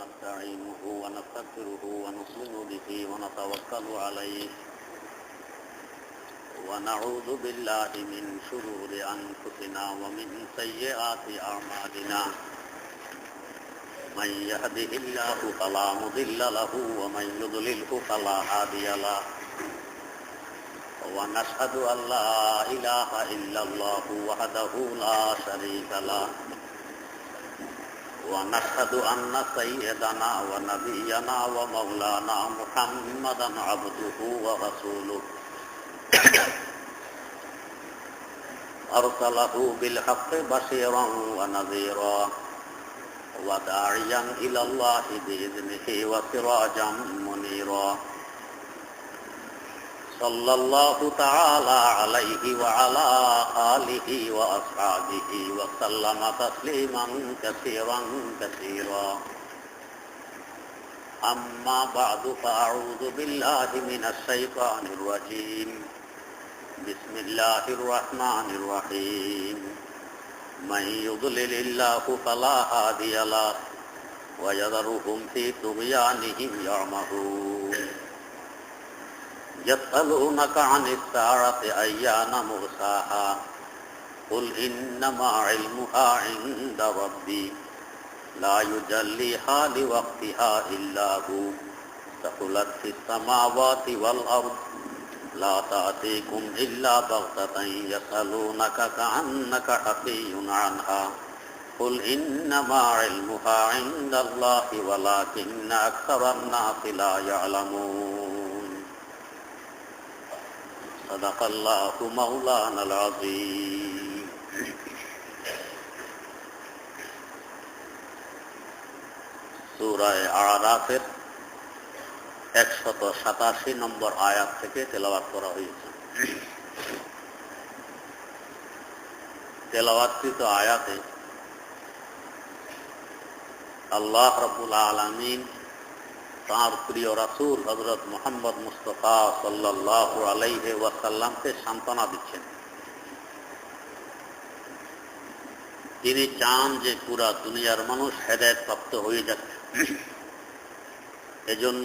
ونستعينه ونستغفره ونؤمن به ونتوكل عليه ونعوذ بالله من شرور أنفسنا ومن سيئات أعمالنا من يهده الله فلا مضل له ومن يضلله فلا هادي له ونشهد أن لا إله إلا الله وحده لا شريك له ونشهد أن سيدنا ونبينا ومولانا محمدا عبده ورسوله أرسله بالحق بشيرا ونذيرا وداعيا إلى الله بإذنه وسراجا منيرا صلى الله تعالى عليه وعلى آله وأصحابه وسلم تسليما كثيرا كثيرا أما بعد فأعوذ بالله من الشيطان الرجيم بسم الله الرحمن الرحيم من يضلل الله فلا هادي له ويذرهم في طغيانهم يعمهون يسألونك عن الساعة أيان مرساها قل إنما علمها عند ربي لا يجليها لوقتها إلا هو ثقلت في السماوات والأرض لا تأتيكم إلا بغتة يسألونك كأنك حفي عنها قل إنما علمها عند الله ولكن أكثر الناس لا يعلمون صدق الله مولانا العظيم সূরা আরাফের 187 নম্বর আয়াত থেকে তেলাওয়াত করা হয়েছে। তেলাওয়াতকৃত আয়াতে আল্লাহ রাব্বুল আলামিন তাঁর প্রিয় রাসূল হযরত মুহাম্মদ মুস্তাফা সাল্লাল্লাহু আলাইহি ওয়াসাল্লামকে সান্ত্বনা দিচ্ছেন। তিনি চান যে পুরা দুনিয়ার মানুষ হেদায়েত প্রাপ্ত হয়ে যাচ্ছে, এজন্য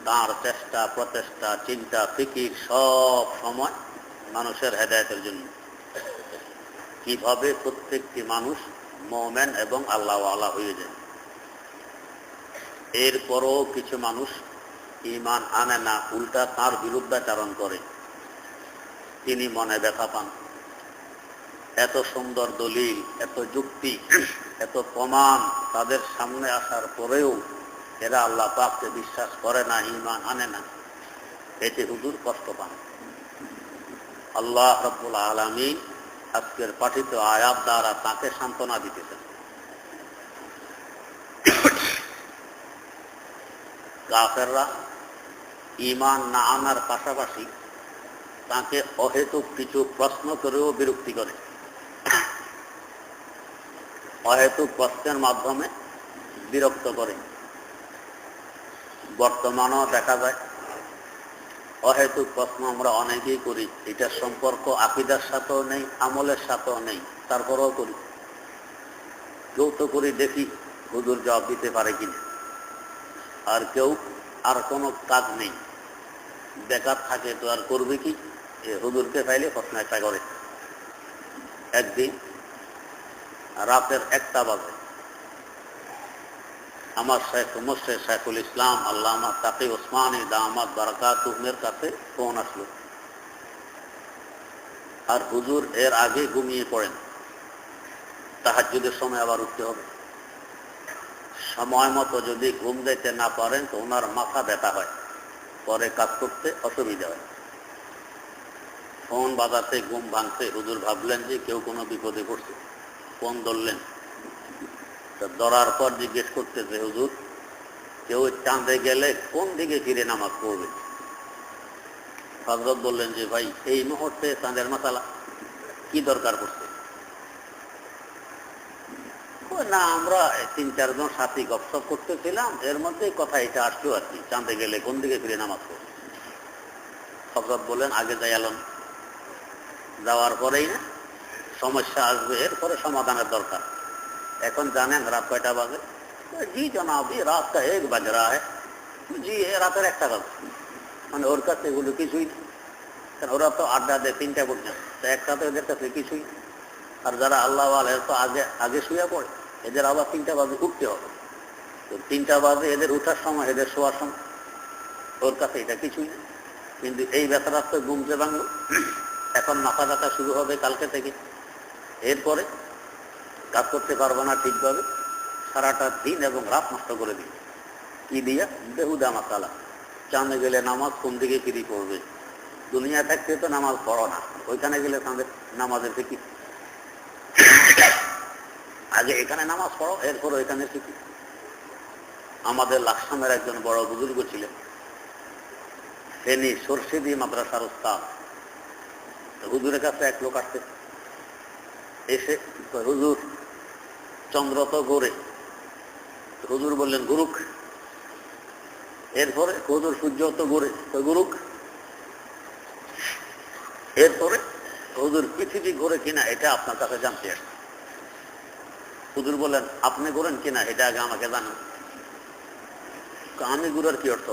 তাঁর চেষ্টা প্রচেষ্টা চিন্তা ফিকির সব সময় মানুষের হেদায়েতের জন্য, কিভাবে প্রত্যেকটি মানুষ মুমিন এবং আল্লাহওয়ালা হয়ে যায়। এরপরও কিছু মানুষ ঈমান আনে না, উল্টা তাঁর বিরুদ্ধাচরণ করে। তিনি মনে ব্যথা পান। এত সুন্দর দলিল, এত যুক্তি, এত প্রমাণ তাদের সামনে আসার পরেও এরা আল্লাহ পাককে বিশ্বাস করে না, ঈমান আনে না। এতে হুজুর কষ্ট পান। আল্লাহ রাব্বুল আলামিন আজকের পাঠিত আয়াত দ্বারা তাকে সান্ত্বনা দিতেছেন। কাফেররা ঈমান না আনার পাশাপাশি তাকে অহেতুক কিছু প্রশ্ন করেও বিরক্তি করে। অহেতুক প্রশ্নের মাধ্যমে বিরক্ত করে। বর্তমানেও দেখা যায় অহেতুক প্রশ্ন আমরা অনেকেই করি। এটার সম্পর্ক আকীদার সাথেও নেই, আমলের সাথেও নেই, তারপরেও করি। কেউ তো করি দেখি হুজুর জবাব দিতে পারে কিনা। আর কেউ আর কোনো কাজ নেই, বেকার থাকে তো আর করবে কি, হুজুরকে পাইলে প্রশ্ন একটা করে। একদিন রাতের 1টা বাজে আমার মুর্শিদ শাইখুল ইসলাম আল্লামা তাকি ওসমানী দামাত বারাকাতুহুর কাছে ফোন আসলো। আর হুজুর এর আগে ঘুমিয়ে পড়েন, তাহাজ্জুদের সময় আবার উঠতে হবে। সময় মতো যদি ঘুম দিতে না পারেন তো ওনার মাথা ব্যথা হয়, পরে কাজ করতে অসুবিধা হয়। ফোন বাজাতে ঘুম ভাঙতে হুজুর ভাবলেন যে কেউ কোনো বিপদে পড়ছে। ফোন ধরলেন, ধরার পর জিজ্ঞেস করতেছে, হুজুর কেউ চাঁদে গেলে কোন দিকে ফিরে নামাজ পড়বে? হযরত বললেন যে ভাই এই মুহূর্তে চাঁদের মাসালা কি দরকার পড়ছে? না, আমরা 3-4 জন সাথী গপসপ করতেছিলাম, এর মধ্যে কথা এটা আসলো আর কি, চাঁদে গেলে কোন দিকে ফিরে নামাজ পড়বে। হযরত বললেন আগে যাই এলেন, যাওয়ার পরেই না সমস্যা আসবে, এরপরে সমাধানের দরকার। এখন জানেন রাত কয়টা বাজে? জি জনাব, রাত কা 1 বাজ রা হ্যায়। জি, রাতের 1টা বাজে। মানে ওর কাছে এগুলো কিছুই না, কারণ ওরা তো আড্ডা দেয় 3টা পর্যন্ত, তো 1টা তো এদের কাছে কিছুই। আর যারা আল্লাহ এর তো আগে আগে শুয়ে পড়ে, এদের আবার 3টা বাজে উঠতে হবে। তো 3টা বাজে এদের উঠার সময়, এদের শোয়ার সময়, ওর কাছে এটা কিছুই না। কিন্তু এই বেচারা তো ঘুমতে ভাঙলো, এখন মাথা ব্যথা শুরু হবে কালকে থেকে। এরপরে কাজ করতে পারবো না ঠিকভাবে, সারাটা দিন এবং রাত নষ্ট করে দিই। কি দিয়া? বেহুদা মাসালা। চাঁদে গেলে নামাজ কোন দিকে ফিরি পড়বে? দুনিয়া থাকতে তো নামাজ পড়ো না, ওইখানে গেলে তাদের নামাজের ফিকি। আগে এখানে নামাজ পড়ো, এরপর ওইখানে ফিকি। আমাদের লাকসামের একজন বড় বুজুর্গ ছিলেন, ফেনী সরষিদি মাদ্রাসার উস্তাদ। হুজুরের কাছে এক লোক আসছে, এসে হুজুর চন্দ্র তো ঘুরে। হুজুর বললেন গুরুক। এরপরে হুজুর সূর্য তো ঘুরে, তো গুরুক। এরপরে হুজুর পৃথিবী ঘুরে কিনা এটা আপনার কাছে জানতে আসছে। হুজুর বললেন আপনি ঘুরেন কিনা এটা আগে আমাকে জানান। আমি ঘুরার কি অর্থ?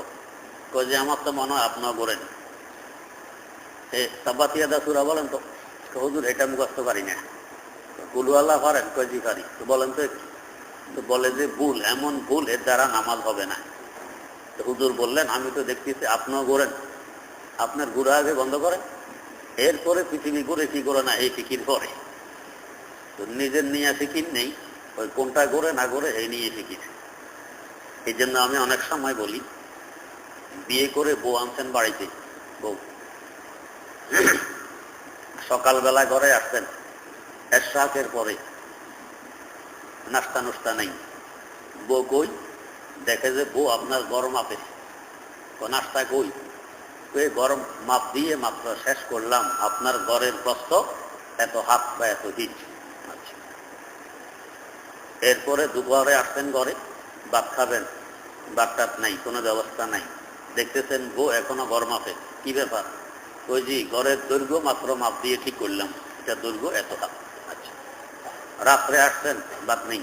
কই যে আমার তো মনে হয় আপনিও ঘুরেন। তাবাতিয়াদা সূরা বলেন তো। হুজুর এটা মুখস্থ পারি না। কুল আল্লাহ পারেন? কই জি পারি। তো বলেন তো। তো বলে যে ভুল, এমন ভুল এর দ্বারা নামাজ হবে না। তো হুজুর বললেন আমি তো দেখতেছি আপনিও ঘুরেন, আপনার ঘুরা আগে বন্ধ করেন, এরপরে পৃথিবী ঘুরে কি করে না এই ফিকির করে। তো নিজের নিয়ে ফিকির নেই, ওই কোনটা ঘুরে না ঘুরে এই নিয়ে ফিকির। এই জন্য আমি অনেক সময় বলি, বিয়ে করে বউ আনছেন বাড়িতে, বউ সকালবেলা ঘরে আসছেন, এশরাকের পরে নাস্তা নুস্তা নেই, বউ কই? দেখে যে বউ আপনার গরম মাপে। নাস্তা কই? গরম মাপ দিয়ে মাত্র শেষ করলাম, আপনার ঘরের প্রস্থ এত হাত বা এত হিট। এরপরে দুপুরে আসছেন ঘরে, ভাত খাবেন, ভাতটাত নাই, কোনো ব্যবস্থা নাই। দেখতেছেন বউ এখনো ঘর মাপে। কি ব্যাপার? ওই জি ঘরের দৈর্ঘ্য মাত্র মাপ দিয়ে ঠিক করলাম, এটা দৈর্ঘ্য এত হাত। আচ্ছা, রাত্রে আসছেন, ভাত নেই,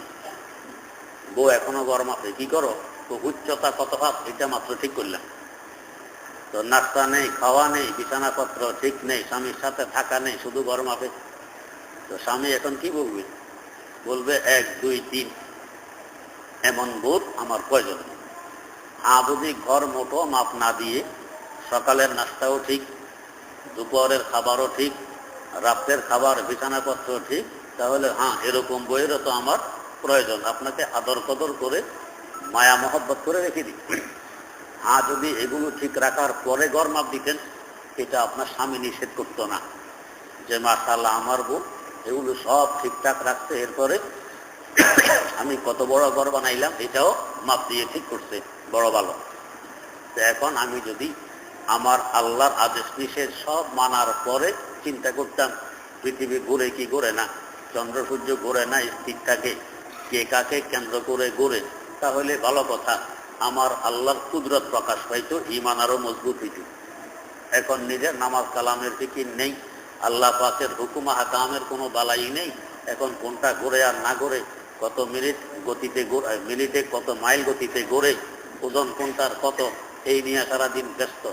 বউ এখনো ঘর মাপে। কি করো? তো উচ্চতা কত হাত এটা মাত্র ঠিক করলাম। তো নাস্তা নেই, খাওয়া নেই, বিছানাপত্র ঠিক নেই, স্বামীর সাথে থাকা নেই, শুধু ঘর মাপে। তো স্বামী এখন কি বলবে? বলবে 1, 2, 3। এমন বোধ আমার প্রয়োজন নেই। যদি ঘর মোটো মাপ না দিয়ে সকালের নাস্তাও ঠিক, দুপুরের খাবারও ঠিক, রাতের খাবার বিছানাপত্র ঠিক, তাহলে এরকম বইয়েরও তো আমার প্রয়োজন। আপনাকে আদর কদর করে মায়া মহব্বত করে রেখে দিই। যদি এগুলো ঠিক রাখার পরে ঘর মাপ দিতেন, এটা আপনার স্বামী নিষেধ করতো না যে মাশাআল্লাহ আমার বউ এগুলো সব ঠিকঠাক রাখছে, এরপরে আমি কত বড় ঘর বানাইলাম এটাও মাপ দিয়ে ঠিক করছে, বড় ভালো। তো এখন আমি যদি আমার আল্লাহর আদেশ নিষেধ সব মানার পরে চিন্তা করতাম পৃথিবী ঘুরে কি ঘুরে না, চন্দ্র সূর্য ঘুরে না স্থির থাকে, কে কাকে কেন্দ্র করে ঘুরে, তাহলে ভালো কথা, আমার আল্লাহর কুদরত প্রকাশ পাইতো, ঈমান আরো মজবুত হইত। এখন নিজের নামাজ কালামের ফিকির নেই, আল্লাহ পাকের হুকুম হাকামের কোনো বালাই নেই। এখন কোনটা ঘুরে আর না ঘুরে, কত মিনিট গতিতে মিনিটে কত মাইল গতিতে ঘুরে, ওজন কোনটার কত, এই নিয়ে সারাদিন ব্যস্ত।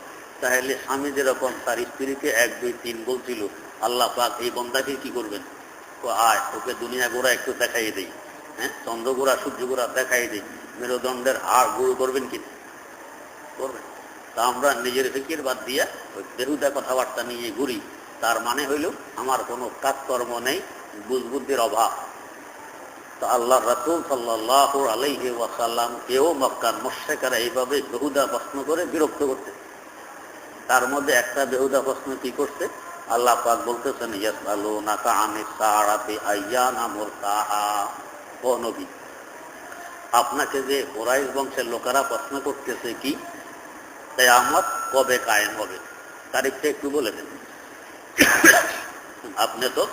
তাহলে স্বামী যেরকম তার স্ত্রীকে 1, 2, 3 বলছিল, আল্লাহ পাক এই বন্দাকে কি করবেন? আয় ওকে দুনিয়া গোড়া একটু দেখাই দেই, চন্দ্র গোড়া সূর্য গোড়া দেখাই দেই, মেরুদণ্ডের হাড় গুঁড়ো করবেন কি? করবেন। তা আমরা নিজের ফিকির বাদ দিয়া ওই বেহুদা কথাবার্তা নিয়ে ঘুরি। তার মানে হইল আমার কোনো কাজকর্ম নেই, বুঝবুদ্ধির অভাব। তো আল্লাহ রাসূল সাল্লাল্লাহু আলাইহি ওয়াসাল্লাম কেউ মক্কার মুশরিকরা এইভাবে বেহুদা প্রশ্ন করে বিরক্ত করতে। তার মধ্যে একটা বেহুদা প্রশ্ন কি করছে? আল্লাহ পাক বলতেছেন ইয়াসআলুনাকা আনিস সাআতি আইয়ানা মুরসাহা। ও নবী, আপনাকে যে কুরাইশ বংশের লোকেরা প্রশ্ন করতেছে কি কিয়ামত কবে কায়েম হবে, তারিখটা একটু বলে দেন। আপনি তো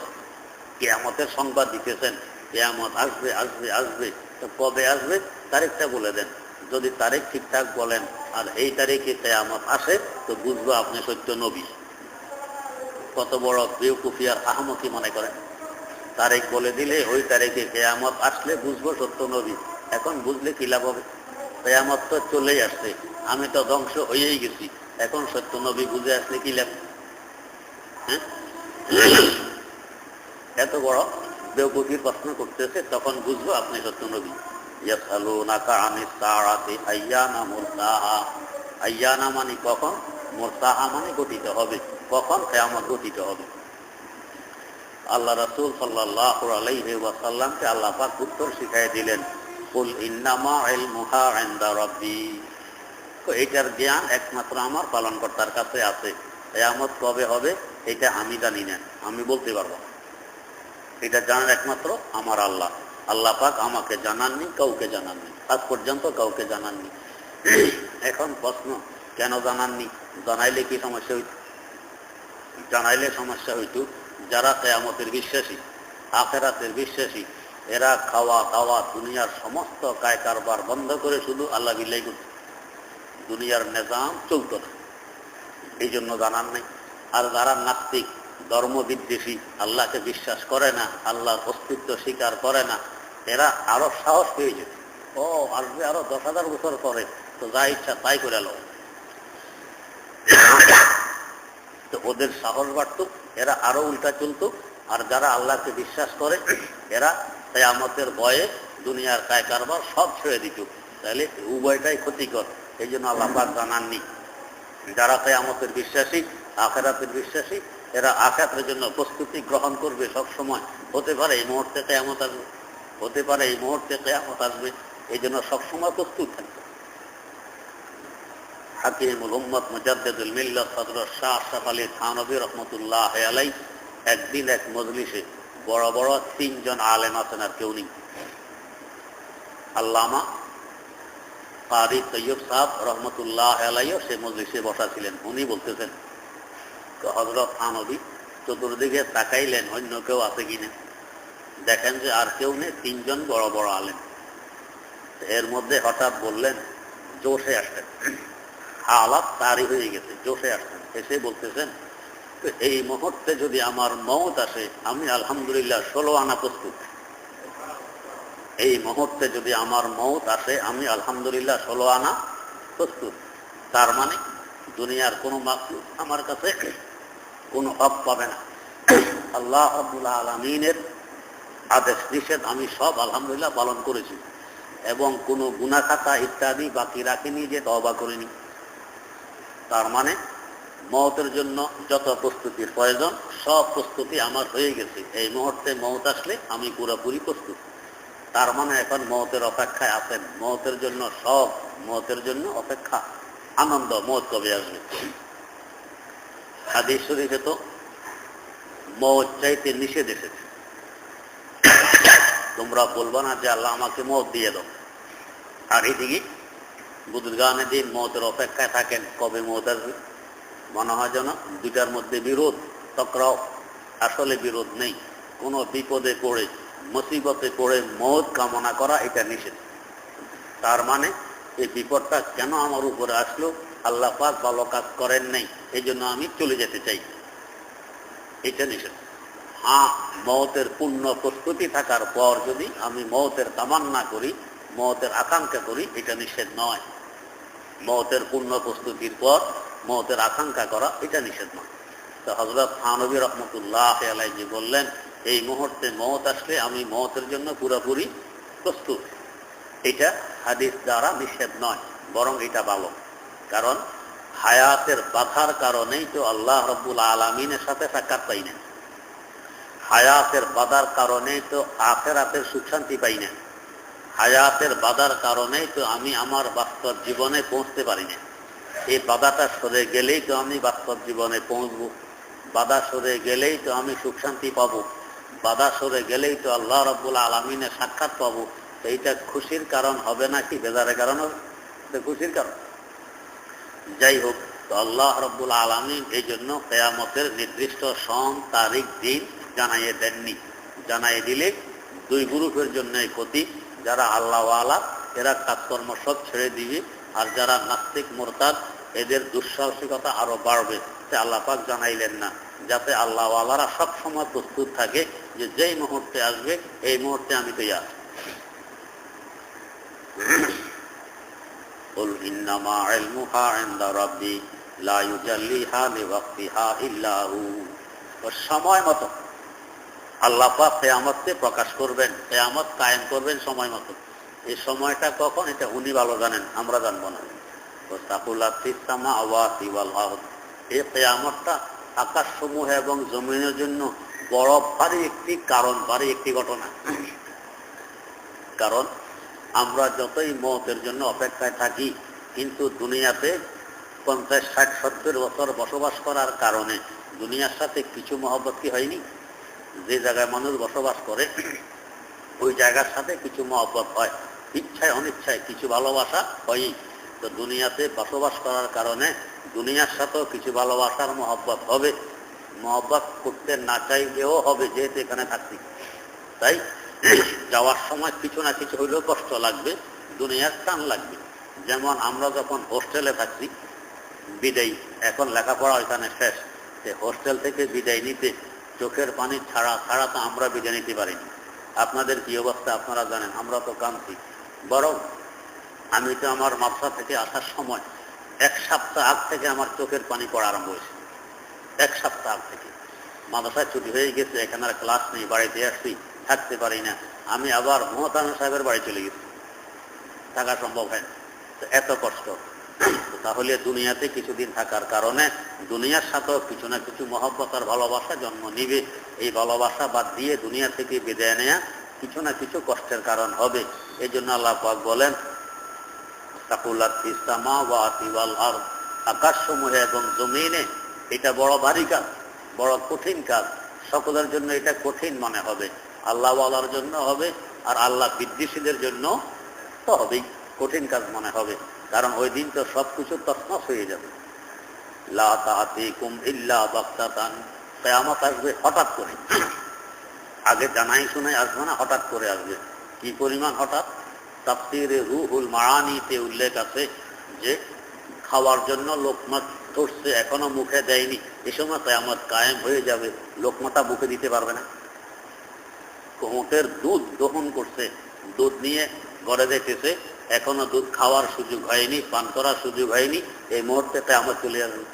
কিয়ামতের সংবাদ দিতেছেন, কিয়ামত আসবে আসবে আসবে, তো কবে আসবে তারিখটা বলে দেন। যদি তারিখ ঠিকঠাক বলেন আর এই তারিখে কিয়ামত আসে, তো বুঝবো আপনি সত্য নবী। কত বড় বেওকুফি আর আহমকি মনে করেন। তারিখ বলে দিলে ওই তারিখে কিয়ামত আসলে বুঝবো সত্য নবী। এখন বুঝলে কি লাভ হবে? কিয়ামত তো চলেই আসছে, আমি তো ধ্বংস হয়েই গেছি, এখন সত্য নবী বুঝে আসলে কি লাভ? হ্যাঁ, এত বড় বেওকুফির প্রশ্ন করতেছে, তখন বুঝবো আপনি সত্য নবী। ইয়াসআলুনাকা আনিস সাআতি আইয়ানা মুরসাহা। আইয়ানা মানে কখন, মুরসাহা মানে গঠিত হবে, কখন কিয়ামত গঠিত হবে। আল্লাহ রাসূল সাল্লাল্লাহু আলাইহি ওয়াসাল্লামকে আল্লাহ পাক উত্তর শিখাই দিলেন, কুল ইন্নামা ইলমুহা ইনদা রাব্বি। তো এটার জ্ঞান একমাত্র আমার পালনকর্তার কাছে আছে। কিয়ামত কবে হবে এটা আমি জানি না, আমি বলতে পারবো না। এটা জানার একমাত্র আমার আল্লাহ। আল্লাহ পাক আমাকে জানাননি, কাউকে জানাননি, আজ পর্যন্ত কাউকে জানাননি। এখন প্রশ্ন, কেন জানাননি? জানাইলে কি সমস্যা হইত? জানাইলে সমস্যা হইত যারা কিয়ামতের বিশ্বাসী, আখিরাতের বিশ্বাসী, এরা খাওয়া দাওয়া দুনিয়ার সমস্ত কায় কারবার বন্ধ করে শুধু আল্লাহ বিল্লাহ করত, দুনিয়ার নিজাম চলত না, এই জন্য জানান নাই। আর যারা নাস্তিক, ধর্মবিদ্বেষী, আল্লাহকে বিশ্বাস করে না, আল্লাহর অস্তিত্ব স্বীকার করে না, এরা আরো সাহস পেয়ে যেত, ও আসবে আরো 10,000 বছর পরে, তো যা ইচ্ছা তাই করে লো। তো ওদের সাহস বাড়ত, এরা আরো উল্টা চলত। আর যারা আল্লাহকে বিশ্বাস করে এরা কিয়ামতের ভয়ে দুনিয়ার কায় কারবার সব ছেড়ে দিত। তাহলে উভয়টাই ক্ষতিকর, এই জন্য আল্লাহ পাক জানাননি। যারা কিয়ামতের বিশ্বাসী, আখিরাতের বিশ্বাসী, এরা আখিরাতের জন্য প্রস্তুতি গ্রহণ করবে সব সময়। হতে পারে এই মুহূর্তে কিয়ামত আসবে, হতে পারে এই মুহূর্তে কিয়ামত আসবে, এই জন্য সবসময় প্রস্তুত থাকবে। হাকিমুল উম্মত মুজাদ্দিদুল মিল্লাত হযরত শাহ আশরাফ আলী থানভী রাহমাতুল্লাহ আলাইহি একদিন এক মজলিসে, বড় বড় 3 জন আলেম আছেন আর কেউ নেই, আল্লামা কারি তৈয়ব সাহেব রহমতুল্লাহ আলাইহিও সে মজলিসে বসা ছিলেন। উনি বলতেছেন, হযরত থানভী চতুর্দিকে তাকাইলেন অন্য কেউ আছে কিনা, দেখেন যে আর কেউ নেই, 3 জন বড় বড় আলেম। এর মধ্যে হঠাৎ বললেন, জোশে আসতেন, হালাত তারি হয়ে গেছে, জোশে আসতেন, এসে বলতেছেন, এই মুহূর্তে যদি আমার মওত আসে আমি আলহামদুলিল্লাহ 16 আনা প্রস্তুত। এই মুহূর্তে যদি আমার মওত আসে আমি আলহামদুলিল্লাহ 16 আনা প্রস্তুত। তার মানে দুনিয়ার কোনো মাখলুক আমার কাছে কোনো হক পাবে না। আল্লাহ রাব্বুল আলামিনের আদেশ নিষেধ আমি সব আলহামদুলিল্লাহ পালন করেছি, এবং কোনো গুনাহ খাতা ইত্যাদি বাকি রাখিনি, যে তওবা করিনি। তার মানে মওতের জন্য যত প্রস্তুতির প্রয়োজন সব প্রস্তুতি আমার হয়ে গেছে। এই মুহূর্তে মওত আসলে আমি পুরোপুরি প্রস্তুত। তার মানে এখন মওতের অপেক্ষায় আছেন, মওতের জন্য সব, মওতের জন্য অপেক্ষা, আনন্দ, মওত কবে আসবে। হাদিস শরীফে তো মওত চাইতে নিষেধ এসেছে, তোমরা বলবা না যে আল্লাহ আমাকে মওত দিয়ে দাও। আর এদিকে বুজুর্গানে দিন মওতের অপেক্ষায় থাকেন, কবে মওত আসবে। মনে হয় যেন দুটার মধ্যে বিরোধ, টকরাও। আসলে বিরোধ নেই, কোনো বিপদে পড়ে, মুসিবতে পড়ে মওত কামনা করা এটা নিষেধ। তার মানে এই বিপদটা কেন আমার উপরে আসলো, আল্লাহ পাক ভালো কাজ করেন নাই, এই জন্য আমি চলে যেতে চাই, এটা নিষেধ। হ্যাঁ, মওতের পূর্ণ প্রস্তুতি থাকার পর যদি আমি মওতের তামান্না করি, মওতের আকাঙ্ক্ষা করি, এটা নিষেধ নয়। মওতের পূর্ণ প্রস্তুতির পর মওতের আকাঙ্ক্ষা করা এটা নিষেধ নয়। তো হযরত থানভী রাহমাতুল্লাহ আলাইহি বললেন, এই মুহূর্তে মওত আসলে আমি মওতের জন্য পুরোপুরি প্রস্তুত। এটা হাদিস দ্বারা নিষেধ নয়, বরং এটা ভালো। কারণ হায়াতের বাধার কারণেই তো আল্লাহ রাব্বুল আলামিনের সাথে সাক্ষাৎ পাই না, হায়াতের বাধার কারণেই তো আখিরাতের সুখ শান্তি পাই না, হায়াতের বাধার কারণেই তো আমি আমার বাস্তব জীবনে পৌঁছতে পারি না। এই বাধাটা সরে গেলেই তো আমি বাস্তব জীবনে পৌঁছবো, বাধা সরে গেলেই তো আমি সুখ শান্তি পাবো, বাধা সরে গেলেই তো আল্লাহ রাব্বুল আলামিনের সাক্ষাৎ পাবো। এইটা খুশির কারণ হবে নাকি বেজারের কারণ হবে? খুশির কারণ। যাই হোক, তো আল্লাহ রাব্বুল আলামিন এই জন্য কিয়ামতের নির্দিষ্ট সন, তারিখ, দিন জানাইয়ে দেননি। জানাই দিলে 2 গ্রুপের জন্যই ক্ষতি। যারা আল্লাহওয়ালা এরা কাজকর্ম সব ছেড়ে দিবে, আর যারা নাস্তিক মুরতাদ এদের দুঃসাহসিকতা আরো বাড়বে। আল্লাহ পাক জানাইলেন না, যাতে আল্লাহওয়ালারা সব সময় প্রস্তুত থাকে যে যেই মুহূর্তে আসবে এই মুহূর্তে আমি তৈরি। কুল ইন্নামা ইলমুহা ইনদা রাব্বি লা ইউজাল্লিহা লিওয়াক্তিহা ইল্লা হু। সময় মতো আল্লাহ পাক কিয়ামতকে প্রকাশ করবেন, কিয়ামত কায়েম করবেন সময় মতো। এই সময়টা কখন, এটা উনি ভালো জানেন, আমরা জানবো না। ওয়াস্তাকুলাতিস সামাওয়াতি ওয়াল আরদ, এই কিয়ামতটা আকাশসমূহ এবং জমিনের জন্য বড় ভারী একটি কারণ, ভারী একটি ঘটনা। কারণ আমরা যতই মওতের জন্য অপেক্ষায় থাকি, কিন্তু দুনিয়াতে 50, 60, 70 বছর বসবাস করার কারণে দুনিয়ার সাথে কিছু মহব্বত কি হয়নি? যে জায়গায় মানুষ বসবাস করে ওই জায়গার সাথে কিছু মহব্বত হয়, ইচ্ছায় অনিচ্ছায় কিছু ভালোবাসা হয়ই। তো দুনিয়াতে বসবাস করার কারণে দুনিয়ার সাথেও কিছু ভালোবাসার মহব্বত হবে, মহব্বত করতে না চাইলেও হবে, যেহেতু এখানে থাকছি। তাই যাওয়ার সময় কিছু না কিছু হইলেও কষ্ট লাগবে, দুনিয়ার টান লাগবে। যেমন আমরা যখন হোস্টেলে থাকছি, বিদায়, এখন লেখাপড়া ওইখানে শেষ, যে হোস্টেল থেকে বিদায় নিতে চোখের পানি ছাড়া ছাড়া তো আমরা বিদায় নিতে পারিনি। আপনাদের কি অবস্থা আপনারা জানেন, আমরা তো কাঁদছি। বরং আমি তো আমার মাদ্রাসা থেকে আসার সময় 1 সপ্তাহ আগ থেকে আমার চোখের পানি পড়া আরম্ভ হয়েছে। 1 সপ্তাহ আগ থেকে মাদ্রাসায় ছুটি হয়ে গেছে, এখানে আর ক্লাস নেই, বাড়িতে আসছি, থাকতে পারি না। আমি আবার মোহতামিম সাহেবের বাড়ি চলে গেছি, থাকা সম্ভব হয় না, এত কষ্ট। তাহলে দুনিয়াতে কিছুদিন থাকার কারণে দুনিয়ার সাথেও কিছু না কিছু মহব্বত আর ভালোবাসা জন্ম নিবে। এই ভালোবাসা বাদ দিয়ে দুনিয়া থেকে বিদায় নেয়া কিছু না কিছু কষ্টের কারণ হবে। এই জন্য আল্লাহ পাক বলেন, তাকুলাতিস সামাওয়াতি ওয়াল আরদ, আকাশসমূহে এবং জমিনে, এটা বড় ভারী কাজ, বড় কঠিন কাজ। সকলের জন্য এটা কঠিন মনে হবে, আল্লাহ ওয়ালার জন্য হবে, আর আল্লাহ বিদ্বেষীদের জন্য তো হবেই, কঠিন কাজ মনে হবে। কারণ ওই দিন তো সবকিছু তছনছ হয়ে যাবে। লা তাআতিকুম ইল্লা বাগতাতান, কিয়ামত আসবে হঠাৎ করে, আগে জানাই শুনে আসবে না, হঠাৎ করে আসবে। কি পরিমাণ হঠাৎ? তাফসীরে রুহুল মাআনিতে উল্লেখ আছে যে খাওয়ার জন্য লোকমা ধরছে, এখনো মুখে দেয়নি, এ সময় কিয়ামত কায়েম হয়ে যাবে, লোকমাটা মুখে দিতে পারবে না। কোমটের দুধ দহন করছে, দুধ নিয়ে ঘরে যেতেছে, এখনো দুধ খাওয়ার সুযোগ হয়নি, পান করার সুযোগ হয়নি, এই মুহূর্তে কিয়ামত চলে আসবে।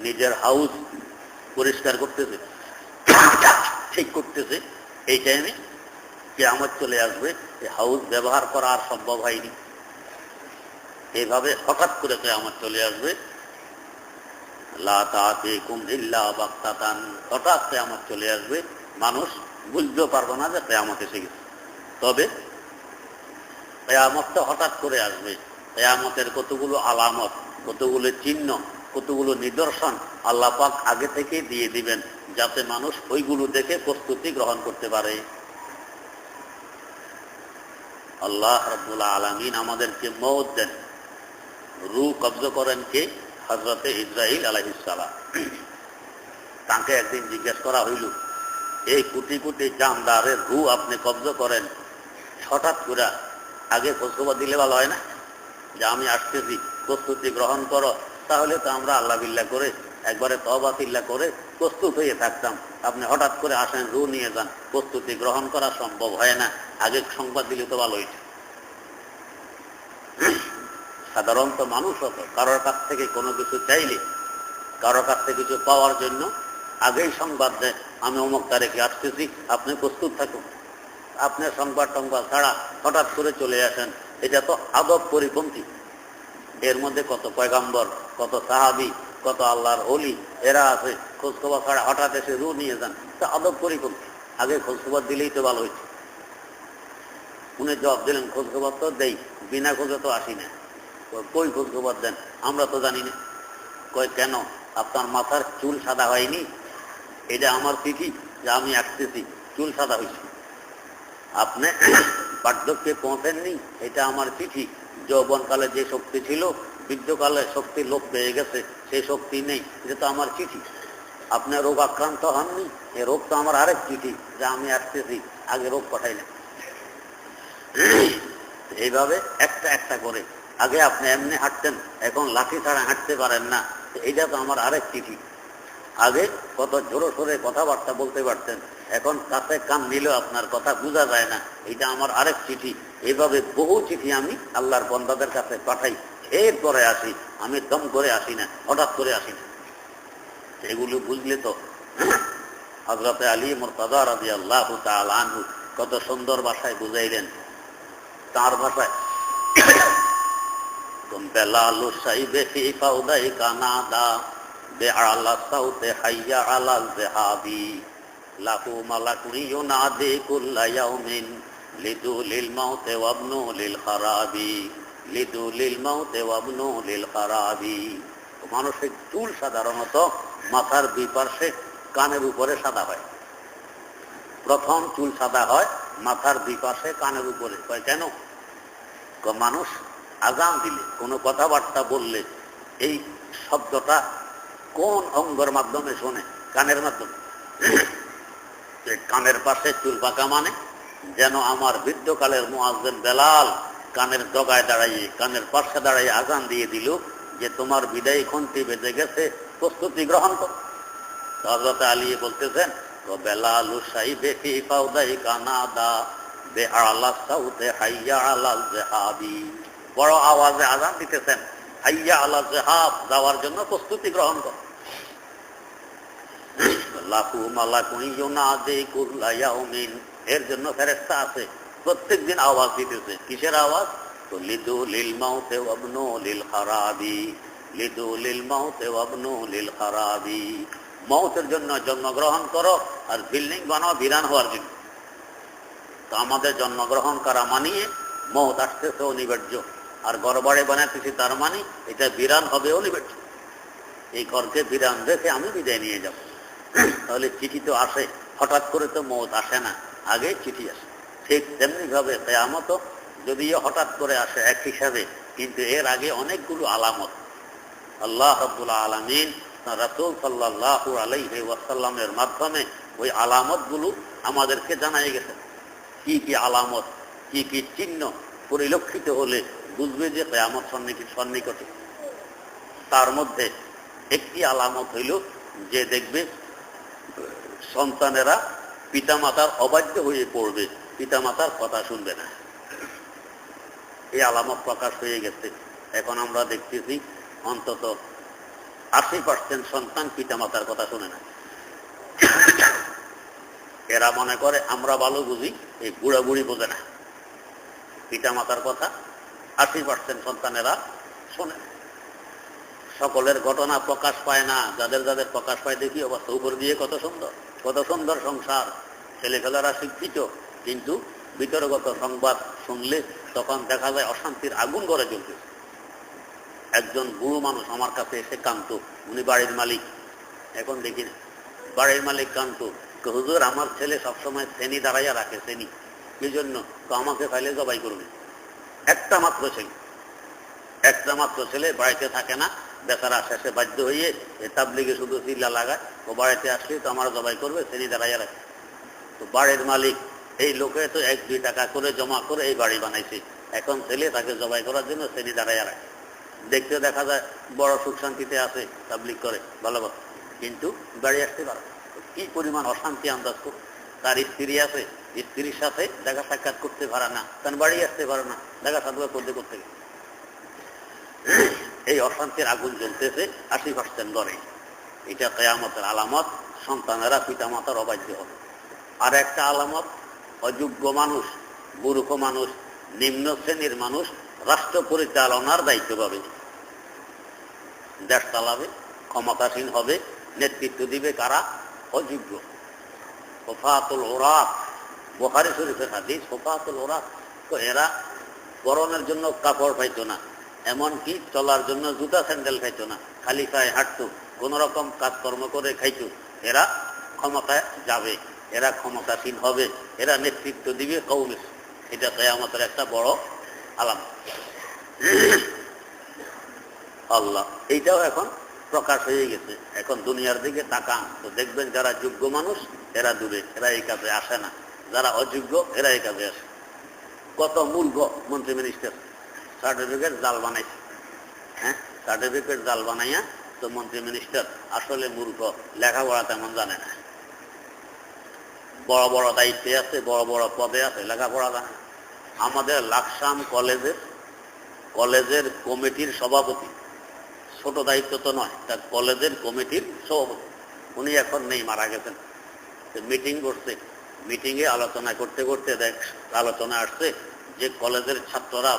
নিজের হাউস পরিষ্কার করতেছে, ঠিক করতেছে, এই টাইমে কিয়ামত চলে আসবে, এই হাউস ব্যবহার করা আর সম্ভব হয়নি। এইভাবে হঠাৎ করে কিয়ামত চলে আসবে। লা তাআতিকুম ইল্লা বাগতাতান, হঠাৎ কিয়ামত চলে আসবে, মানুষ বুঝতেও পারবে না যে কিয়ামত এসে গেছে। তবে কিয়ামতটা হঠাৎ করে আসবে। কিয়ামতের কতগুলো আলামত, কতগুলো চিহ্ন, কতগুলো নিদর্শন আল্লাহ পাক আগে থেকে দিয়ে দিবেন, যাতে মানুষ ওইগুলো দেখে প্রস্তুতি গ্রহণ করতে পারে। আল্লাহ রাব্বুল আলামিন আমাদেরকে মওত দেন, রূহ কবজ করেন কে? হযরতে ইসরাঈল আলাইহিস সালাম। তাকে একদিন জিজ্ঞেস করা হইল, এই কোটি কোটি জানদারের রূহ আপনি কবজ করেন হঠাৎ করে, আগে খোঁজখবর দিলে ভালো হয় না? যে আমি আসতেছি, প্রস্তুতি গ্রহণ করো। তাহলে তো আমরা আল্লাহ বিল্লাহ করে একবারে তওবা তিল্লাহ করে প্রস্তুত হয়ে থাকতাম। আপনি হঠাৎ করে আসেন, রূহ নিয়ে যান, প্রস্তুতি গ্রহণ করা সম্ভব হয় না। আগে সংবাদ দিলে তো ভালো হইত। সাধারণত মানুষ হতো কারোর কাছ থেকে কোনো কিছু চাইলে, কারোর কাছ থেকে কিছু পাওয়ার জন্য আগেই সংবাদ দেয়, আমি অমুক তারিখে আসতেছি, আপনি প্রস্তুত থাকুন। আপনার সংবাদ টংবাদ ছাড়া হঠাৎ করে চলে আসেন, এটা তো আদব পরিপন্থী। এর মধ্যে কত পয়গাম্বর, কত সাহাবী, কত আল্লাহর ওলি, এরা আছে, খোঁজখবর ছাড়া হঠাৎ এসে রূহ নিয়ে যান, তা আদব পরিপন্থী। আগে খোঁজখবর দিলেই তো ভালো হইত। উনি জবাব দিলেন, খোঁজখবর তো দেই, বিনা খোঁজে তো আসি না। কই খোঁজখবর দেন? আমরা তো জানি না। কই কেন? আপনার মাথার চুল সাদা হয়নি? এটা আমার চিঠি যে আমি আসতেছি, চুল সাদা হয়েছে। আপনি বার্ধক্যে পৌঁছেননি, এটা আমার চিঠি। যৌবনকালে যে শক্তি ছিল, বৃদ্ধকালে শক্তি লোপ পেয়ে গেছে, সেই শক্তি নেই, এটা তো আমার চিঠি। আপনি রোগ আক্রান্ত হননি, এই রোগ তো আমার আরেক চিঠি যে আমি আসতেছি, আগে রোগ পাঠাই না। এইভাবে একটা একটা করে, আগে আপনি এমনি হাঁটতেন, এখন লাঠি ছাড়া হাঁটতে পারেন না, এইটা তো আমার আরেক চিঠি। আগে কত জোরে সোরে কথাবার্তা বলতে পারতেন, এখন কাছে কান নিলেও আপনার কথা বোঝা যায় না, এটা আমার আরেক চিঠি। এইভাবে বহু চিঠি আমি আল্লাহর বান্দাদের কাছে পাঠাই, এরপরে আসি। আমি দম করে আসি না, হঠাৎ করে আসি না। এগুলো বুঝলে তো হযরত আলী মুরতাদা রাদিয়াল্লাহু তাআলা আনহু কত সুন্দর ভাষায় বুঝাইলেন। তার ভাষায়, বেলালু সাইবে ফি ফাউদাই কানাদা বেআলা সাউতে হাইয়া আলাল জিহাদি লাহু মালাকুন ইউনাদি কুল্লা ইয়াউমিন লিদুলিল মাউতি ওয়াবনু লিল খারাবি লিদুলিল মাউতি ওয়াবনু লিল খারাবি। মানুষের চুল সাধারণত মাথার দুই পার্শ্বে কানের উপরে সাদা হয়। প্রথম চুল সাদা হয় মাথার দুই পাশে কানের উপরে। কেন? মানুষ আজান দিলে, কোনো কথাবার্তা বললে এই শব্দটা কোন অঙ্গের মাধ্যমে শোনে? কানের মাধ্যমে। কানের পাশে চুল পাকা মানে যেন আমার বৃদ্ধকালের মুয়াজ্জিন বেলাল কানের ডগায় দাঁড়াইয়ে, কানের পাশে দাঁড়াইয়ে আজান দিয়ে দিল যে তোমার বিদায়ী ঘন্টি বেজে গেছে, প্রস্তুতি গ্রহণ কর। হযরত আলী বলতেছেন, বেলালু সাইবে ফি ফাউদাই কানাদা বেআলা সাউতে হাইয়া আলাল জিহাদি। বড় আওয়াজে আযান দিতেছেন, হাইয়া আলাল জিহাদ, যাওয়ার জন্য প্রস্তুতি গ্রহণ কর। লাহু মালাকুন ইউনাদি কুল্লা ইয়াউমিন, এর জন্য ফেরেশতা আছে, প্রত্যেকদিন আওয়াজ দিতেছে। কিসের আওয়াজ? লিদুলিল মাউতি ওয়াবনু লিল খারাবি লিদুলিল মাউতি ওয়াবনু লিল খারাবি। মৌতের জন্য জন্মগ্রহণ করো আর বিল্ডিং বানাও বিরান হওয়ার জন্য। তো আমাদের জন্মগ্রহণ করা মানিয়ে মৌত আসতেছে অনিবার্য, আর ঘর বাড়ি বানাতেছি তার মানে এটা বিরান হবে অনিবার্য। এই ঘরকে বিরান রেখে আমি বিদায় নিয়ে যাব। তাহলে চিঠি তো আসে, হঠাৎ করে তো মৌত আসে না, আগে চিঠি আসে। ঠিক তেমনি ভাবে কিয়ামত যদিও হঠাৎ করে আসে এক হিসাবে, কিন্তু এর আগে অনেকগুলো আলামত আল্লাহ রাব্বুল আলামিন রাসূল সাল্লাল্লাহু আলাইহি ওয়াসাল্লামের মাধ্যমে ওই আলামতগুলো আমাদেরকে জানাই গেছেন। কি কি আলামত, কি কি চিহ্ন পরিলক্ষিত হলে বুঝবে যে কিয়ামত সন্নিকটে। তার মধ্যে একটি আলামত হইল যে দেখবে সন্তানেরা পিতামাতার অবাধ্য হয়ে পড়বে, পিতামাতার কথা শুনবে না। এই আলামত প্রকাশ হয়ে গেছে। এখন আমরা দেখতেছি অন্তত 80% সন্তান পিতামাতার কথা শুনে না। এরা মনে করে আমরা ভালো বুঝি, এই বুড়া বুড়ি বোঝে না। পিতামাতার কথা 80% সন্তানেরা শোনে না। সকলের ঘটনা প্রকাশ পায় না, যাদের যাদের প্রকাশ পায় দেখি অবস্থা। উপর দিয়ে কত সুন্দর সংসার, ছেলেখেলারা শিক্ষিত, কিন্তু ভিতরগত সংবাদ শুনলে তখন দেখা যায় অশান্তির আগুন গড়ে চলতেছে। একজন বুড়ো মানুষ আমার কাছে এসে কান্ত, উনি বাড়ির মালিক। এখন দেখি না, বাড়ির মালিক কান্ত, হুজুর আমার ছেলে সবসময় শ্রেণী দাঁড়াইয়া রাখে, শ্রেণী কি জন্য? তো আমাকে ফাইলে জবাই করবে। একটা মাত্র ছেলে বাড়িতে থাকে না, বেচারা শেষে বাধ্য হয়ে তাবলিগে শুধু চিল্লা লাগায়, ও বাড়িতে আসলে তো আমার জবাই করবে, শ্রেণী দাঁড়াইয়া রাখে। তো বাড়ির মালিক এই লোকে তো 1-2 টাকা করে জমা করে এই বাড়ি বানাইছে, এখন ছেলে তাকে জবাই করার জন্য শ্রেণী দাঁড়াইয়া রাখে। দেখতে দেখা যায় বড় সুখ শান্তিতে আছে, তাবলিগ করে, ভালো কথা, কিন্তু বাড়ি আসতে পারে। কি পরিমাণ অশান্তি আন্দাজ করুন। তার স্ত্রী আছে, স্ত্রীর সাথে দেখা সাক্ষাৎ করতে পারে না, কারণ বাড়ি আসতে পারে না, দেখা সাক্ষাৎ করতে করতে। এই অশান্তির আগুন জ্বলতেছে 80% ঘরে। এটা কিয়ামতের আলামত, সন্তানেরা পিতামাতার অবাধ্য হবে। আর একটা আলামত, অযোগ্য মানুষ, মূর্খ মানুষ, নিম্ন শ্রেণীর মানুষ রাষ্ট্র পরিচালনার দায়িত্ব পাবে, দেশ চালাবে, ক্ষমতাসীন হবে, নেতৃত্ব দিবে কারা? অযোগ্য। হুফাতুল উরাত, বুখারী শরীফের হাদিস, হুফাতুল উরাত। তো এরা গরমের জন্য কাপড় পাইতো না, এমনকি চলার জন্য জুতা স্যান্ডেল খাইতো না, খালি পায়ে হাঁটতো, কোন রকম কাজকর্ম করে খাইতো। এরা ক্ষমতায় যাবে, এরা ক্ষমতাসীন হবে, এরা নেতৃত্ব দিবে কওমে। এটা কিয়ামতের একটা বড় আলামত। আল্লাহ, এইটাও এখন প্রকাশ হয়ে গেছে। এখন দুনিয়ার দিকে তাকান তো দেখবেন যারা যোগ্য মানুষ এরা দূরে, এরা এই কাজে আসে না, যারা অযোগ্য এরা এই কাজে আসে। কত মূর্খ মন্ত্রী মিনিস্টার সার্টিফিকেট জাল বানাইছে, হ্যাঁ, সার্টিফিকেট জাল বানাইয়া তো মন্ত্রী মিনিস্টার আসলে মূর্খ, লেখাপড়া তেমন জানে না। বড় বড় দায়িত্বে আছে, বড় বড় পদে আছে, লেখাপড়া জানে। আমাদের লাকসাম কলেজের কমিটির সভাপতি, ছোট দায়িত্ব তো নয়, তার কলেজের কমিটির সভাপতি, উনি এখন নেই, মারা গেছেন। মিটিং করছে, মিটিংয়ে আলোচনা করতে করতে আলোচনা আসছে যে কলেজের ছাত্ররা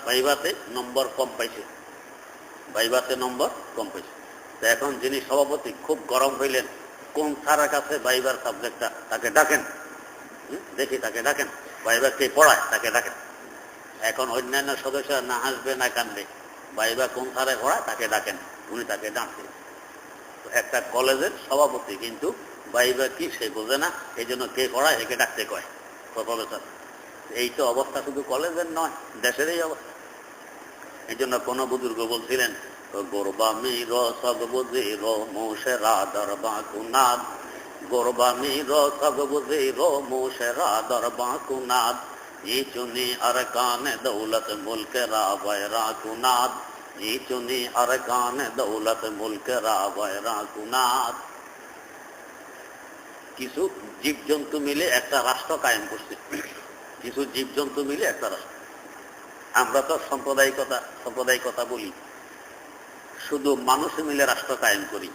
ভাইভাতে নম্বর কম পাইছে, তো এখন যিনি সভাপতি খুব গরম হইলেন, কোন স্যারের কাছে ভাইবার সাবজেক্টটা, তাকে ডাকেন, দেখি তাকে ডাকেন, ভাইবা কে পড়ায় তাকে ডাকেন। এখন অন্যান্য সদস্যরা না হাসবে না কানবে, ভাইবা কোন স্যারে পড়ায় তাকে ডাকেন, উনি তাকে ডাকছেন। একটা কলেজের সভাপতি, কিন্তু ভাইবা কি সে বোঝে না, এই জন্য কে পড়ায় একে ডাকতে কয় প্রফেসর। এই তো অবস্থা শুধু কলেজের নয়, দেশের এই অবস্থা। এই জন্য কোনো বুজুর্গ বলছিলেন, গোরবা মির সব বুঝির মোশেরা দরবা কুনাদ, গোরবা মির সব বুঝির মোশেরা দরবা কুনাদ, চুনি আর কানে দৌলত মুলকেরা বয়রা কুনাদ, চুনি আর কানে দৌলত মুলকেরা বয়রা কুনাদ। কিছু জীবজন্তু মিলে একটা রাষ্ট্র কায়েম করছে, কিছু জীবজন্তু মিলে একটা রাষ্ট্র। আমরা তো সাম্প্রদায়িকতা বলি, শুধু মানুষ মিলে রাষ্ট্র কায়েম করি।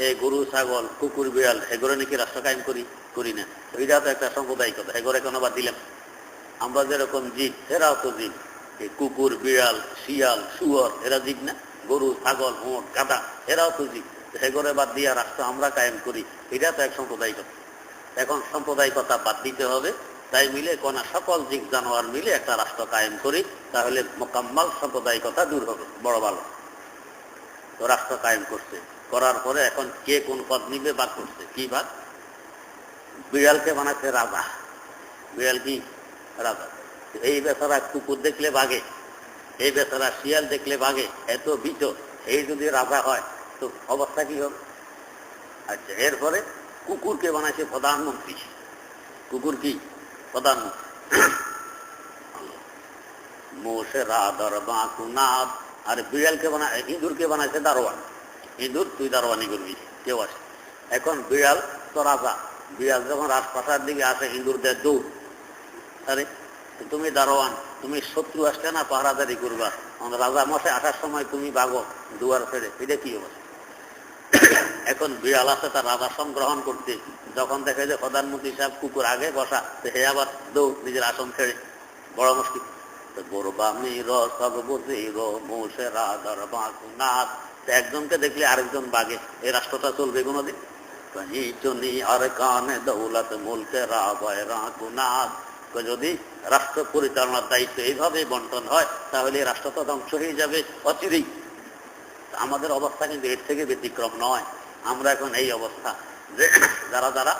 এই গরু ছাগল কুকুর বিড়াল এগুলো নাকি রাষ্ট্র কায়েম করি না, এটা তো একটা সাম্প্রদায়িকতা। এগুলো কেন বাদ দিলাম? আমরা যেরকম জীব, এরাও তো জীব। এই কুকুর বিড়াল শিয়াল শুয়োর এরা জীব না? গরু ছাগল উট গাধা এরাও তো জীব। এগুলো বাদ দিয়া রাষ্ট্র আমরা কায়েম করি, এটা তো এক সাম্প্রদায়িকতা। এখন সাম্প্রদায়িকতা বাদ দিতে হবে, তাই মিলে কোনা সকল জীব জানোয়ার মিলে একটা রাষ্ট্র কায়েম করি, তাহলে মোকাম্মাল সাম্প্রদায়িকতা দূর হবে। বড় ভালো তো রাষ্ট্র কায়েম করছে, করার পরে এখন কে কোন পদ নিবে ভাগ করছে। কি ভাগ? বিড়ালকে বানাচ্ছে রাজা, বিড়াল কি রাজা। এই বেচারা কুকুর দেখলে ভাগে, এই বেচারা শিয়াল দেখলে ভাগে, এত বিচ, এই যদি রাজা হয় তো অবস্থা কি হবে? আচ্ছা, এরপরে কুকুরকে বানাইছে প্রধানমন্ত্রী। কুকুর কি প্রধানমন্ত্রী। মোশেরা দরবা কুনাদ। আর বিড়ালকে ইঁদুরকে বানাইছে দারোয়ান। ইঁদুর তুই দারোয়ানি করবি, কেউ আসে। এখন বিড়াল তো রাজা, বিড়াল যখন রাজপ্রাসার দিকে আসে ইঁদুরদের দৌড়। আরে তুমি দারোয়ান, তুমি শত্রু আসলে না পাহারাদারি করবা, রাজা মশাই আসার সময় তুমি ভাগো দুয়ার ফেরে, এটা কি অবস্থা? এখন বিড়াল আছে তার রাজাসন গ্রহণ করতে, যখন দেখে যে প্রধানমন্ত্রী সাহেব কুকুর আগে বসা, হে আবার দৌড় নিজের আসন ছেড়ে, বড় মুশকিল। একজনকে দেখলে আরেকজন বাগে, এই রাষ্ট্রটা চলবে কোনোদিন? যদি রাষ্ট্র পরিচালনার দায়িত্ব এইভাবে বন্টন হয়, তাহলে রাষ্ট্রটা ধ্বংস হয়ে যাবে অচিরেই। আমাদের অবস্থা কিন্তু এর থেকে ব্যতিক্রম নয়। আমরা এখন এই অবস্থা যে যারা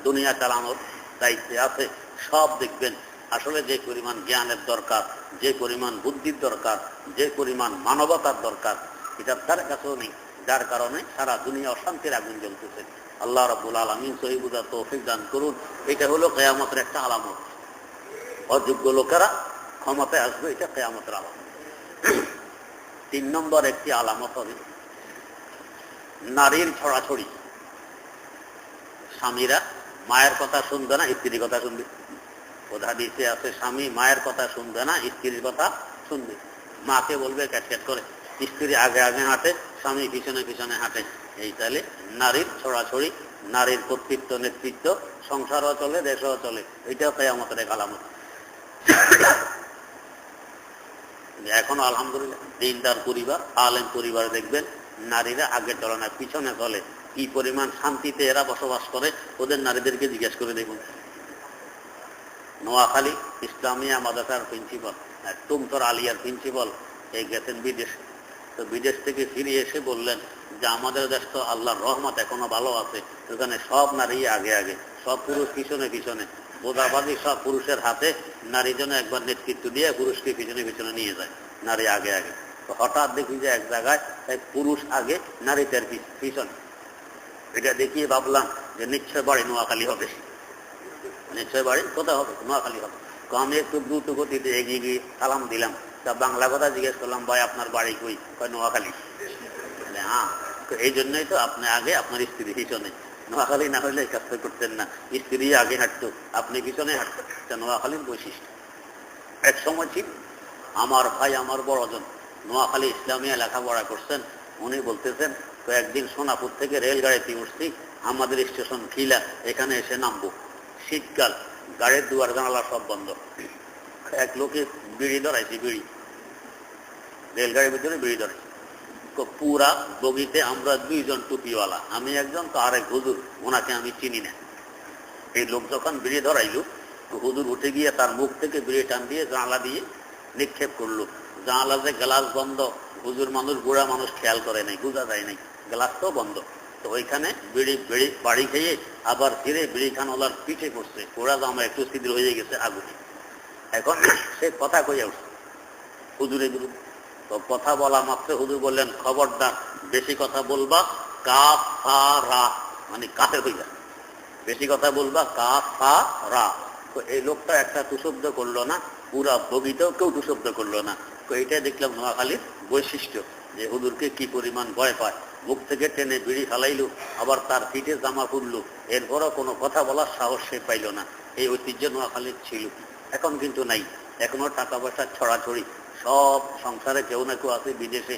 দুনিয়া চালানোর দায়িত্বে আছে, সব দেখবেন আসলে যে পরিমাণ জ্ঞানের দরকার, যে পরিমাণ বুদ্ধির দরকার, যে পরিমাণ মানবতার দরকার, এটা তার কাছেও নেই। যার কারণে সারা দুনিয়া অশান্তির আগুন জ্বলতেছে। আল্লাহ রাব্বুল আলামিন সহিহ বুঝার তৌফিক দান করুন। এটা হলো কিয়ামতের একটা আলামত। অযোগ্য লোকেরা ক্ষমতায় আসবে, এটা কিয়ামতের আলামত। 3 নম্বর একটি আলামত হবে নারীর ছড়াছড়ি। স্বামীরা মায়ের কথা শুনবে না, স্ত্রীর কথা শুনবে। হাদিসে আছে, স্বামী মায়ের কথা শুনবে না, স্ত্রীর কথা শুনবে। মাকে বলবে ক্যাটক্যাট করে, স্ত্রী আগে আগে হাঁটে, স্বামী পিছনে পিছনে হাঁটে। এই তাহলে নারীর ছড়াছড়ি, নারীর কর্তৃত্ব নেতৃত্ব, সংসারও চলে, দেশও চলে। এটাও কিয়ামতের এক আলামত। এখনো আলহামদুলিল্লাহ দিনদার পরিবার, আলেম পরিবার দেখবেন নারীরা আগে চলে না, পিছনে চলে। কি পরিমাণ শান্তিতে এরা বসবাস করে, ওদের নারীদেরকে জিজ্ঞেস করে দেখুন। নোয়াখালী ইসলামিয়া মাদ্রাসার প্রিন্সিপাল, টুমতর আলিয়ার প্রিন্সিপাল, এই গেছেন বিদেশে। তো বিদেশ থেকে ফিরে এসে বললেন যে আমাদের দেশ তো আল্লাহর রহমত এখনো ভালো আছে, ওখানে সব নারী আগে আগে, সব পুরুষ পিছনে পিছনে, বোঝাবাজি সব পুরুষের হাতে, নারী যেন একবার নেতৃত্ব দিয়ে পুরুষকে পিছনে পিছনে নিয়ে যায়, নারী আগে আগে। তো হঠাৎ দেখি যে এক জায়গায় পুরুষ আগে, নারী তার পিছনে। এটা দেখিয়ে ভাবলাম যে নিশ্চয় বাড়ি নোয়াখালী হবে, নিশ্চয় বাড়ি কোথায় হবে, নোয়াখালী হবে। তো আমি একটু দ্রুত গতিতে এগিয়ে গিয়ে সালাম দিলাম। তা বাংলা কথা জিজ্ঞেস করলাম, ভাই আপনার বাড়ি কই? নোয়াখালী। হ্যাঁ, তো এই জন্যই তো আপনি আগে, আপনার স্ত্রী পিছনে। নোয়াখালী না হলে এই কাজটা করতেন না, স্ত্রী আগে হাঁটতো, আপনি পিছনে হাঁটতেন। এটা নোয়াখালীর বৈশিষ্ট্য। এক সময় ছিল, আমার ভাই, আমার বড়জন নোয়াখালী ইসলামিয়া লেখাপড়া করছেন, উনি বলতেছেন কয়েকদিন সোনাপুর থেকে রেলগাড়িতে উঠছি, আমাদের স্টেশন খিলা, এখানে এসে নামবো। শীতকাল, গাড়ির দুয়ার জানালা সব বন্ধ। এক লোকে বিড়ি ধরাইছে, বিড়ি, রেলগাড়ির ভিতরে বিড়ি ধরাইছে। পুরা বগিতে আমরা দুইজন টুপিওয়ালা, আমি একজন, তো আরেক হুজুর, ওনাকে আমি চিনি না। এই লোক যখন বিড়ি ধরাইল, হুজুর উঠে গিয়ে তার মুখ থেকে বিড়ি টান দিয়ে জানলা দিয়ে নিক্ষেপ করলো। জানলা যে গ্লাস বন্ধ, হুজুর মানুষ, বুড়া মানুষ খেয়াল করে নাই, বোঝা যায় নাই, গ্লাস তো বন্ধ। তো ওইখানে বিড়ি বাড়ি খেয়ে আবার ফিরে বিড়ি খানওয়ালার পিঠে করছে, ওরা জামা একটু ছিদ্র হয়ে গেছে আগুনে। এখন সে কথা কইয়া উঠছে হুজুরের বিরুদ্ধে। তো কথা বলা মাত্র হুজুর বললেন, খবরদার বেশি কথা বলবা, কাফারা, মানে কাফের হইয়া, বেশি কথা বলবা, কাফারা। তো এই লোকটা একটা টুশব্দ করলো না, পুরা বগিতেও কেউ টুশব্দ করলো না। তো এইটাই দেখলাম নোয়াখালীর বৈশিষ্ট্য, যে হুজুরকে কি পরিমাণ ভয় পায়। মুখ থেকে টেনে বিড়ি ফালাইলো, আবার তার পিঠে জামা খুললো, এরপরও কোনো কথা বলার সাহস সে পাইল না। এই ঐতিহ্য নোয়াখালীর ছিল, এখন কিন্তু নাই। এখনো টাকা পয়সার ছড়াছড়ি, সব সংসারে কেউ না কেউ আছে বিদেশে,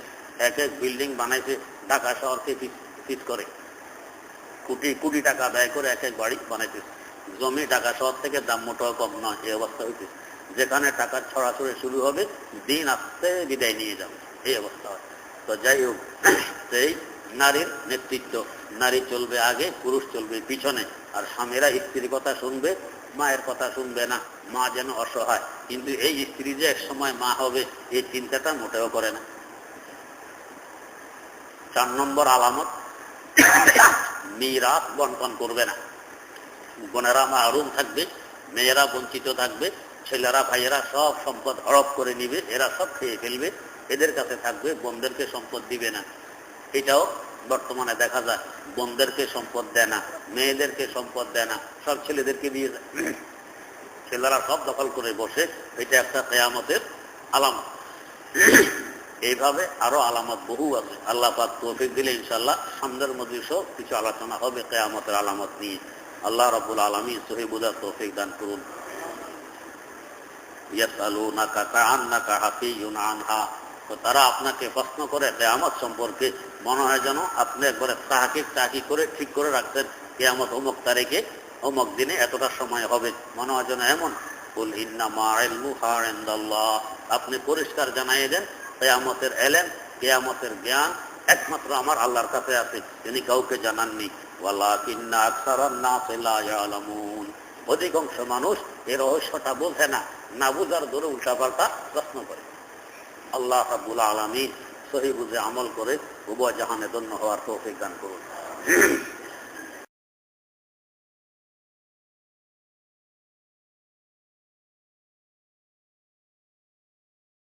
এক এক বিল্ডিং বানাইছে, ঢাকা শহরকে ফিট করে কোটি কোটি টাকা ব্যয় করে এক এক বাড়ি বানাইতেছে। জমি ঢাকা শহর থেকে দাম মোটাও কম নয়, এই অবস্থা হইতেছে। যেখানে টাকার ছড়াছড়ি শুরু হবে, দিন আসতে বিদায় নিয়ে যাবে, এই অবস্থা হয়। তো যাই হোক, সেই নারীর নেতৃত্ব, নারী চলবে আগে, পুরুষ চলবে পিছনে। আর স্বামীরা স্ত্রীর কথা শুনবে, মায়ের কথা শুনবে না। মা যেন অসহায়, কিন্তু এই স্ত্রী যে এক সময় মা হবে, এই চিন্তাটা মোটেও করে না। 4 নম্বর আলামত, মিরাস বন্টন করবে না। বোনেরা মাহরুম থাকবে, মেয়েরা বঞ্চিত থাকবে, ছেলেরা ভাইয়েরা সব সম্পদ হড়প করে নিবে, এরা সব খেয়ে ফেলবে, এদের কাছে থাকবে, বোনদেরকে সম্পদ দিবে না। এটাও বর্তমানে দেখা যায়, বোনদেরকে সম্পদ দেয় না, মেয়েদেরকে সম্পদ দেয় না, সব ছেলেদেরকে দিয়ে যায়। ছেলেরা সব দখল করে বসে, এটা একটা কিয়ামতের আলামত। এইভাবে আরো আলামত বহু আছে। আল্লাহ পাক তৌফিক দিলে ইনশাআল্লাহ সামনের মজলিসেও কিছু আলোচনা হবে কিয়ামতের আলামত নিয়ে। আল্লাহ রাব্বুল আলামিন সহি বুঝার তৌফিক দান করুন। ইয়াসআলুনাকা কাআন্নাকা হাফিয়ুন আনহা, তো তারা আপনাকে প্রশ্ন করে কিয়ামত সম্পর্কে, মনে হয় যেন আপনি একবারে তাহকিক করে ঠিক করে রাখতেন, কিয়ামত অমুক তারিখে অমুক দিনে এতটা সময় হবে, মনে হয় যেন এমন। কুল ইন্নামা ইলমুহা ইনদাল্লাহ, আপনি পরিষ্কার জানাইয়ে দেন, কিয়ামতের এলেম, কিয়ামতের জ্ঞান একমাত্র আমার আল্লাহর কাছে আছে, তিনি কাউকে জানাননি। ওয়ালাকিন্না আকসারান নাসি লা ইয়ালামুন, অধিকাংশ মানুষ এই রহস্যটা বোঝে না, না বুঝার ধরে উল্টাপাল্টা প্রশ্ন করে। আল্লাহ রাব্বুল আলামিন সহি বুঝে আমল করে উভয় জাহানে ধন্য হওয়ার তৌফিক দান করুন।